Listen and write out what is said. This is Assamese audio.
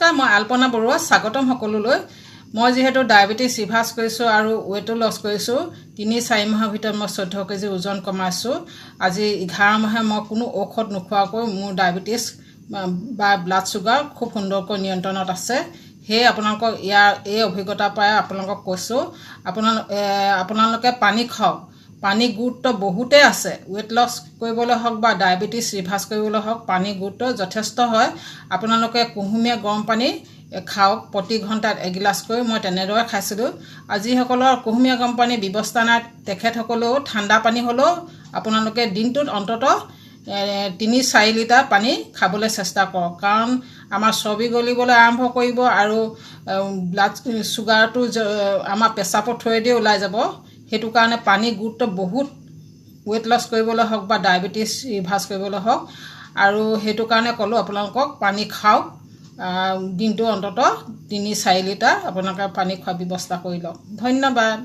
নমস্কাৰ, মই আলপনা বৰুৱা। স্বাগতম সকলোলৈ। মই যিহেতু ডায়েবেটিছ ৰিভাৰ্ছ কৰিছোঁ আৰু ৱেটো লছ কৰিছোঁ, ৩-৪ মাহৰ ভিতৰত মই 14 কেজি ওজন কমাইছোঁ। আজি 11 মাহে মই কোনো ঔষধ নোখোৱাকৈ মোৰ ডায়েবেটিছ বা ব্লাড চুগাৰ খুব সুন্দৰকৈ নিয়ন্ত্ৰণত আছে। সেয়ে আপোনালোকক এই অভিজ্ঞতাৰ পৰাই আপোনালোকক কৈছোঁ, আপোনালোকে পানী খাওক। পানীৰ গুৰুত্ব বহুতেই আছে। ৱেট লছ কৰিবলৈ হওক বা ডায়েবেটিছ ৰিভাৰ্ছ কৰিবলৈ হওক, পানীৰ গুৰুত্ব যথেষ্ট হয়। আপোনালোকে কুহুমীয়া গৰম পানী খাওক, প্ৰতি ঘণ্টাত এগিলাচকৈ। মই তেনেদৰে খাইছিলোঁ। যিসকলৰ কুহুমীয়া গৰম পানীৰ ব্যৱস্থা নাই, তেখেতসকলেও ঠাণ্ডা পানী হ'লেও আপোনালোকে দিনটোত অন্ততঃ ৩-৪ লিটাৰ পানী খাবলৈ চেষ্টা কৰক। কাৰণ আমাৰ চৰ্বি গলিবলৈ আৰম্ভ কৰিব আৰু ব্লাড চুগাৰটো আমাৰ পেচাবৰ থ্ৰুৱেদি ওলাই যাব। সেইটো কাৰণে পানীৰ গুৰুত্ব বহুত, ৱেট লছ কৰিবলৈ হওক বা ডায়েবেটিছ ৰিভাৰ্ছ কৰিবলৈ হওক। আৰু সেইটো কাৰণে ক'লোঁ আপোনালোকক পানী খাওক। দিনটো অন্ততঃ ৩-৪ লিটাৰ আপোনালোকে পানী খোৱাৰ ব্যৱস্থা কৰি লওক। ধন্যবাদ।